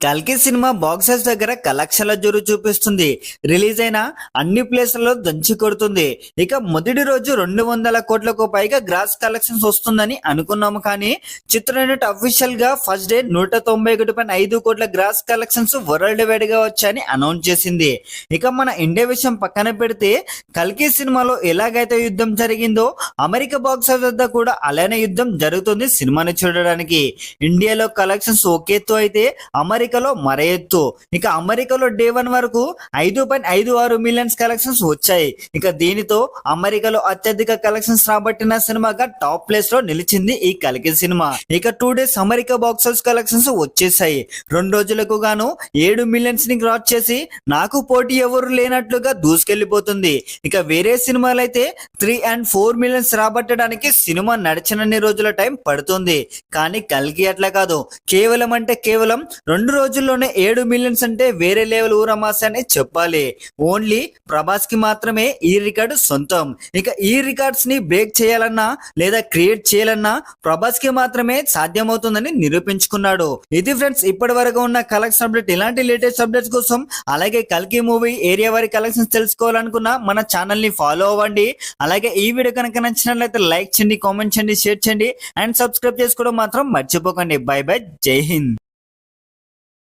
కల్కి cinema boxes దగ్గర కలెక్షన్ల జోరు చూపిస్తుంది. రిలీజ్ అయిన అన్ని ప్లేస్లలో దంచి కొడుతుంది. ఇక మొదటి రోజు 200 కోట్లకు పైగా గ్రాస్ కలెక్షన్స్ వస్తుందని అనుకున్నాము, కానీ చిత్ర యూనిట్ అఫీషియల్ గా ఫస్ట్ డే 191.5 కోట్ల గ్రాస్ కలెక్షన్స్ వరల్డ్ వైడ్ గా వచ్చాయని అనౌన్స్ చేసింది. ఇక మన ఇండియా విషయం పక్కన పెడితే కల్కి సినిమాలో ఎలాగైతే యుద్ధం జరిగిందో అమెరికా బాక్సెస్ వద్ద కూడా అలానే యుద్ధం జరుగుతుంది. సినిమాని చూడడానికి ఇండియాలో కలెక్షన్స్ ఒక ఎత్తు అయితే అమెరికాలో మరో ఎత్తు. ఇక అమెరికాలో డే 1 వరకు 5.56 మిలియన్స్ కలెక్షన్స్ వచ్చాయి. ఇక దీనితో అమెరికాలో అత్యధిక కలెక్షన్స్ రాబట్టిన సినిమాగా టాప్ ప్లేస్ లో నిలిచింది ఈ కల్కి సినిమా. ఇక 2 డేస్ అమెరికా బాక్సెస్ కలెక్షన్స్ వచ్చేసాయి. 2 రోజులకు గాను 7 మిలియన్స్ ని క్రాస్ చేసి నాకు పోటీ ఎవరు లేనట్లుగా దూసుకెళ్లిపోతుంది. ఇక వేరే సినిమాలైతే 3 and 4 మిలియన్స్ రాబట్టడానికి సినిమా నడిచినన్ని రోజుల టైం పడుతుంది. కానీ కల్కి అట్లా కాదు. కేవలం అంటే కేవలం 2 రోజుల్లోనే 7 మిలియన్స్ అంటే వేరే లెవెల్ ఊరమాస అని చెప్పాలి. ఓన్లీ ప్రభాస్ కి మాత్రమే ఈ రికార్డు సొంతం. ఇక ఈ రికార్డ్స్ ని బ్రేక్ చేయాలన్నా లేదా క్రియేట్ చేయాలన్నా ప్రభాస్ కి మాత్రమే సాధ్యమవుతుందని నిరూపించుకున్నాడు. ఇది ఫ్రెండ్స్ ఇప్పటి వరకు ఉన్న కలెక్షన్ అప్డేట్. ఇలాంటి లేటెస్ట్ అప్డేట్స్ కోసం అలాగే కల్కి మూవీ ఏరియా వారి కలెక్షన్స్ తెలుసుకోవాలనుకున్నా మన ఛానల్ ని ఫాలో అవ్వండి. అలాగే ఈ వీడియో కనుక నచ్చినట్లయితే లైక్ చేయండి, కామెంట్ చేయండి, షేర్ చేయండి అండ్ సబ్స్క్రైబ్ చేసుకోవడం మాత్రం మర్చిపోకండి. బై బై, జై హింద్.